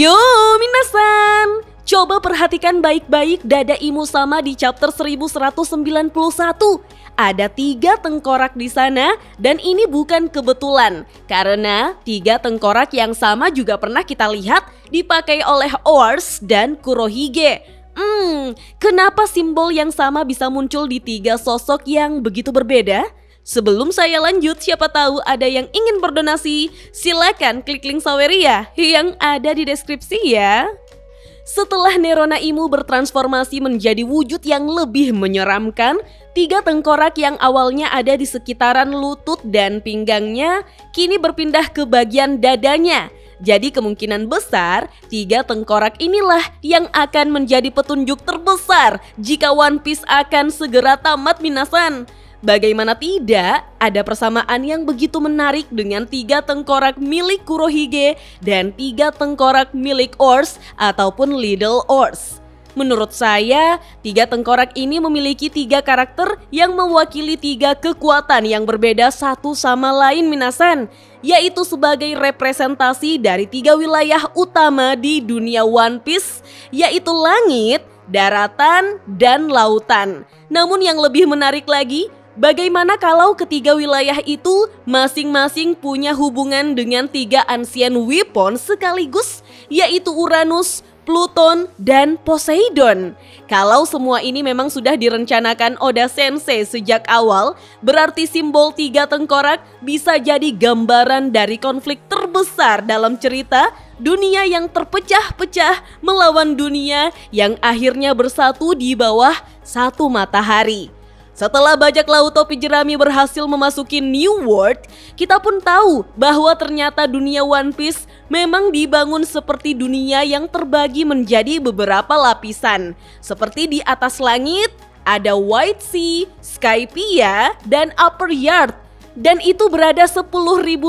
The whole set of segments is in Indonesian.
Yo, minasan! Coba perhatikan baik-baik dada Imu sama di chapter 1191. Ada 3 tengkorak di sana dan ini bukan kebetulan. Karena 3 tengkorak yang sama juga pernah kita lihat dipakai oleh Oars dan Kurohige. Kenapa simbol yang sama bisa muncul di 3 sosok yang begitu berbeda? Sebelum saya lanjut, siapa tahu ada yang ingin berdonasi, silakan klik link Saweria yang ada di deskripsi ya. Setelah Nerona Imu bertransformasi menjadi wujud yang lebih menyeramkan, 3 tengkorak yang awalnya ada di sekitaran lutut dan pinggangnya kini berpindah ke bagian dadanya. Jadi kemungkinan besar 3 tengkorak inilah yang akan menjadi petunjuk terbesar jika One Piece akan segera tamat minasan. Bagaimana tidak, ada persamaan yang begitu menarik dengan 3 tengkorak milik Kurohige dan 3 tengkorak milik Oars ataupun Little Oars. Menurut saya, 3 tengkorak ini memiliki 3 karakter yang mewakili 3 kekuatan yang berbeda satu sama lain minasan, yaitu sebagai representasi dari 3 wilayah utama di dunia One Piece, yaitu langit, daratan, dan lautan. Namun yang lebih menarik lagi, bagaimana kalau ketiga wilayah itu masing-masing punya hubungan dengan 3 ancient weapon sekaligus, yaitu Uranus, Pluton, dan Poseidon? Kalau semua ini memang sudah direncanakan Oda Sensei sejak awal, berarti simbol 3 tengkorak bisa jadi gambaran dari konflik terbesar dalam cerita dunia yang terpecah-pecah melawan dunia yang akhirnya bersatu di bawah satu matahari. Setelah bajak laut topi jerami berhasil memasuki New World, kita pun tahu bahwa ternyata dunia One Piece memang dibangun seperti dunia yang terbagi menjadi beberapa lapisan. Seperti di atas langit, ada White Sea, Skypiea, dan Upper Yard. Dan itu berada 10.000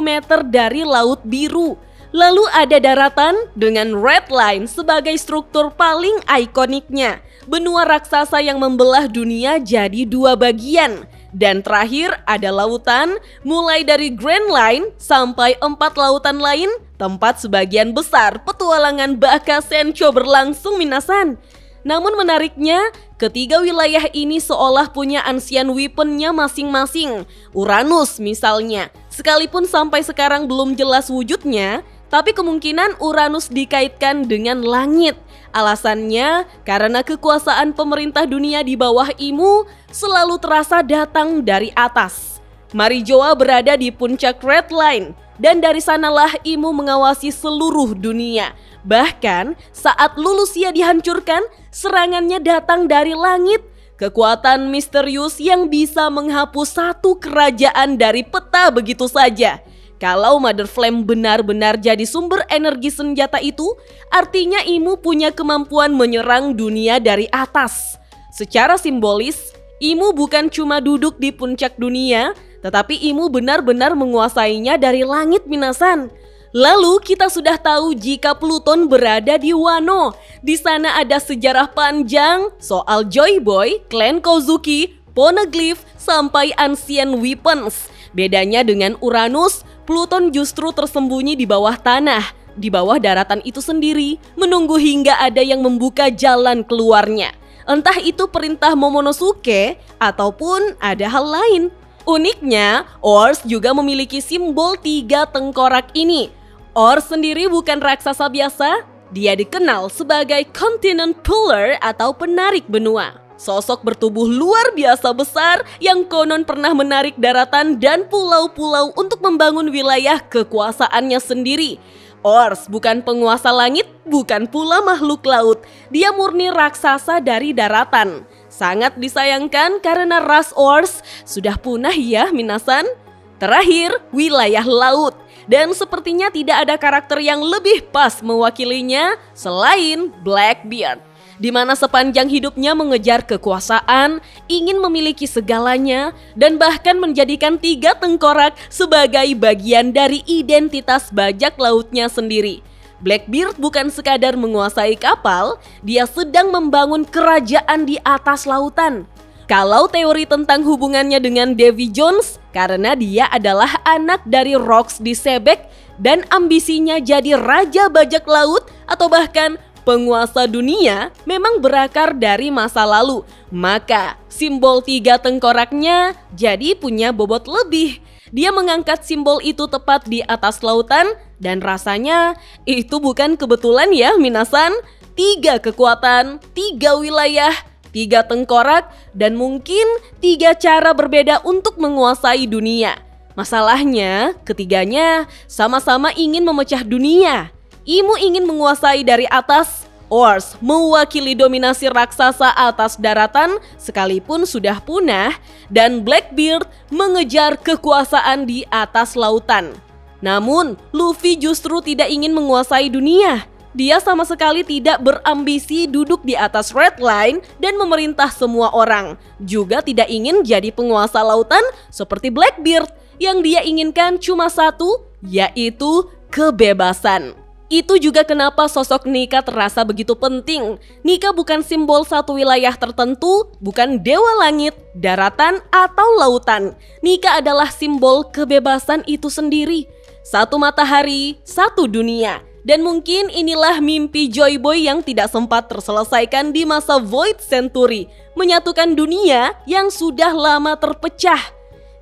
meter dari Laut Biru. Lalu ada daratan dengan Red Line sebagai struktur paling ikoniknya. Benua raksasa yang membelah dunia jadi 2 bagian. Dan terakhir ada lautan, mulai dari Grand Line sampai 4 lautan lain, tempat sebagian besar petualangan Baka Sencho berlangsung minasan. Namun menariknya, ketiga wilayah ini seolah punya ancient weaponnya masing-masing. Uranus misalnya, sekalipun sampai sekarang belum jelas wujudnya, tapi kemungkinan Uranus dikaitkan dengan langit. Alasannya karena kekuasaan pemerintah dunia di bawah Imu selalu terasa datang dari atas. Marijoa berada di puncak Red Line dan dari sanalah Imu mengawasi seluruh dunia. Bahkan saat Lulusia dihancurkan, serangannya datang dari langit. Kekuatan misterius yang bisa menghapus satu kerajaan dari peta begitu saja. Kalau Mother Flame benar-benar jadi sumber energi senjata itu, artinya Imu punya kemampuan menyerang dunia dari atas. Secara simbolis, Imu bukan cuma duduk di puncak dunia, tetapi Imu benar-benar menguasainya dari langit minasan. Lalu kita sudah tahu jika Pluton berada di Wano. Di sana ada sejarah panjang soal Joy Boy, Clan Kozuki, Poneglyph, sampai Ancient Weapons. Bedanya dengan Uranus, Pluton justru tersembunyi di bawah tanah, di bawah daratan itu sendiri, menunggu hingga ada yang membuka jalan keluarnya. Entah itu perintah Momonosuke ataupun ada hal lain. Uniknya, Oars juga memiliki simbol 3 tengkorak ini. Oars sendiri bukan raksasa biasa, dia dikenal sebagai Continent Puller atau penarik benua. Sosok bertubuh luar biasa besar yang konon pernah menarik daratan dan pulau-pulau untuk membangun wilayah kekuasaannya sendiri. Oars bukan penguasa langit, bukan pula makhluk laut. Dia murni raksasa dari daratan. Sangat disayangkan karena ras Oars sudah punah ya minasan. Terakhir, wilayah laut. Dan sepertinya tidak ada karakter yang lebih pas mewakilinya selain Blackbeard, di mana sepanjang hidupnya mengejar kekuasaan, ingin memiliki segalanya, dan bahkan menjadikan 3 tengkorak sebagai bagian dari identitas bajak lautnya sendiri. Blackbeard bukan sekadar menguasai kapal, dia sedang membangun kerajaan di atas lautan. Kalau teori tentang hubungannya dengan Davy Jones, karena dia adalah anak dari Rox di Sebek dan ambisinya jadi raja bajak laut atau bahkan penguasa dunia memang berakar dari masa lalu. Maka simbol 3 tengkoraknya jadi punya bobot lebih. Dia mengangkat simbol itu tepat di atas lautan dan rasanya itu bukan kebetulan ya minasan. 3 kekuatan, 3 wilayah, 3 tengkorak, dan mungkin 3 cara berbeda untuk menguasai dunia. Masalahnya, ketiganya sama-sama ingin memecah dunia. Imu ingin menguasai dari atas, Ors mewakili dominasi raksasa atas daratan sekalipun sudah punah, dan Blackbeard mengejar kekuasaan di atas lautan. Namun, Luffy justru tidak ingin menguasai dunia. Dia sama sekali tidak berambisi duduk di atas Red Line dan memerintah semua orang. Juga tidak ingin jadi penguasa lautan seperti Blackbeard. Yang dia inginkan cuma satu, yaitu kebebasan. Itu juga kenapa sosok Nika terasa begitu penting. Nika bukan simbol satu wilayah tertentu, bukan dewa langit, daratan, atau lautan. Nika adalah simbol kebebasan itu sendiri. Satu matahari, satu dunia. Dan mungkin inilah mimpi Joy Boy yang tidak sempat terselesaikan di masa Void Century, menyatukan dunia yang sudah lama terpecah.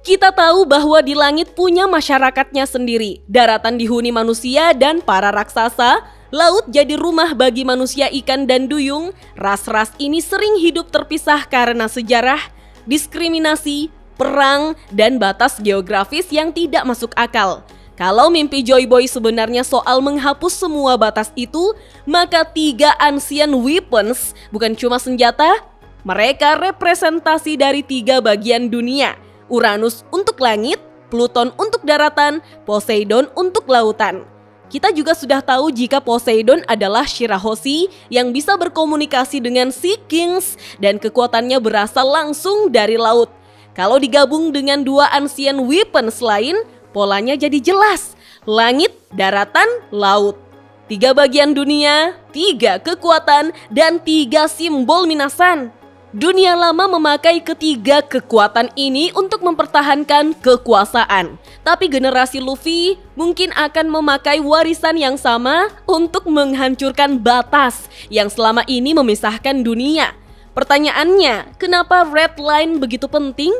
Kita tahu bahwa di langit punya masyarakatnya sendiri, daratan dihuni manusia dan para raksasa, laut jadi rumah bagi manusia ikan dan duyung. Ras-ras ini sering hidup terpisah karena sejarah, diskriminasi, perang, dan batas geografis yang tidak masuk akal. Kalau mimpi Joy Boy sebenarnya soal menghapus semua batas itu, maka 3 ancient weapons bukan cuma senjata, mereka representasi dari 3 bagian dunia. Uranus untuk langit, Pluton untuk daratan, Poseidon untuk lautan. Kita juga sudah tahu jika Poseidon adalah Shirahoshi yang bisa berkomunikasi dengan Sea Kings dan kekuatannya berasal langsung dari laut. Kalau digabung dengan 2 ancient weapons lain, polanya jadi jelas, langit, daratan, laut. 3 bagian dunia, 3 kekuatan, dan 3 simbol minasan. Dunia lama memakai ketiga kekuatan ini untuk mempertahankan kekuasaan. Tapi generasi Luffy mungkin akan memakai warisan yang sama untuk menghancurkan batas yang selama ini memisahkan dunia. Pertanyaannya, kenapa Red Line begitu penting?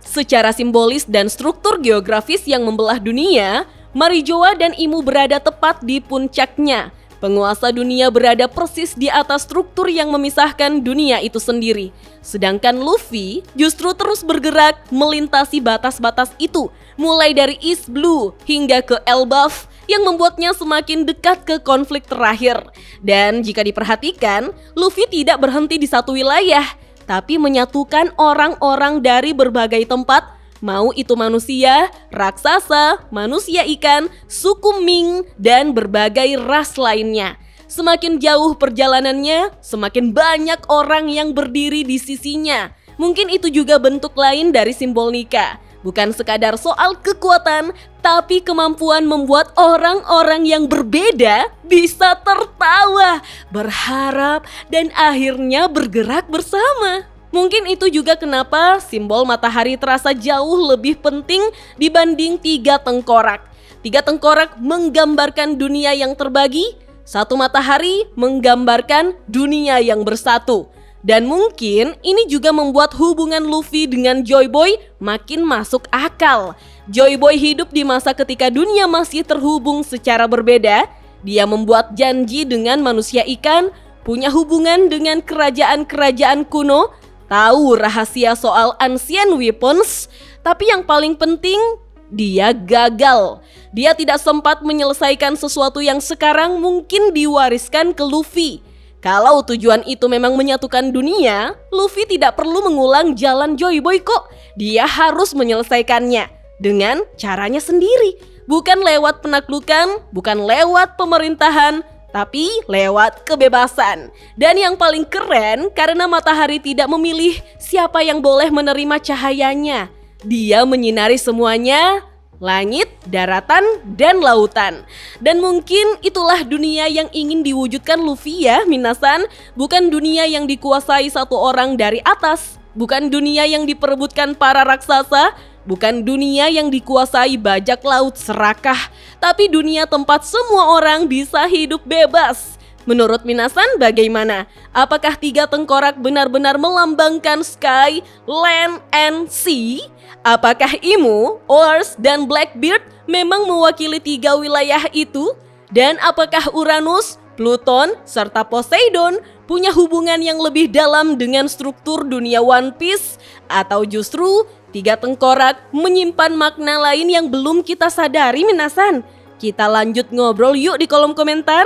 Secara simbolis dan struktur geografis yang membelah dunia, Marijoa dan Imu berada tepat di puncaknya. Penguasa dunia berada persis di atas struktur yang memisahkan dunia itu sendiri. Sedangkan Luffy justru terus bergerak melintasi batas-batas itu, mulai dari East Blue hingga ke Elbaf yang membuatnya semakin dekat ke konflik terakhir. Dan jika diperhatikan, Luffy tidak berhenti di satu wilayah, tapi menyatukan orang-orang dari berbagai tempat, mau itu manusia, raksasa, manusia ikan, suku Ming, dan berbagai ras lainnya. Semakin jauh perjalanannya, semakin banyak orang yang berdiri di sisinya. Mungkin itu juga bentuk lain dari simbol Nika. Bukan sekadar soal kekuatan, tapi kemampuan membuat orang-orang yang berbeda bisa tertawa, berharap, dan akhirnya bergerak bersama. Mungkin itu juga kenapa simbol matahari terasa jauh lebih penting dibanding 3 tengkorak. 3 tengkorak menggambarkan dunia yang terbagi, 1 matahari menggambarkan dunia yang bersatu. Dan mungkin ini juga membuat hubungan Luffy dengan Joy Boy makin masuk akal. Joy Boy hidup di masa ketika dunia masih terhubung secara berbeda. Dia membuat janji dengan manusia ikan, punya hubungan dengan kerajaan-kerajaan kuno, tahu rahasia soal ancient weapons, tapi yang paling penting, dia gagal. Dia tidak sempat menyelesaikan sesuatu yang sekarang mungkin diwariskan ke Luffy. Kalau tujuan itu memang menyatukan dunia, Luffy tidak perlu mengulang jalan Joy Boy kok. Dia harus menyelesaikannya dengan caranya sendiri. Bukan lewat penaklukan, bukan lewat pemerintahan, tapi lewat kebebasan. Dan yang paling keren, karena matahari tidak memilih siapa yang boleh menerima cahayanya. Dia menyinari semuanya, langit, daratan, dan lautan. Dan mungkin itulah dunia yang ingin diwujudkan Luffy ya minasan. Bukan dunia yang dikuasai satu orang dari atas, Bukan dunia yang diperebutkan para raksasa, bukan dunia yang dikuasai bajak laut serakah, tapi dunia tempat semua orang bisa hidup bebas. Menurut minasan bagaimana? Apakah tiga tengkorak benar-benar melambangkan sky, land, and sea? Apakah Emu, Ors, dan Blackbeard memang mewakili tiga wilayah itu? Dan apakah Uranus, Pluton, serta Poseidon punya hubungan yang lebih dalam dengan struktur dunia One Piece? Atau justru tiga tengkorak menyimpan makna lain yang belum kita sadari minasan? Kita lanjut ngobrol yuk di kolom komentar.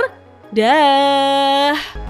Dah.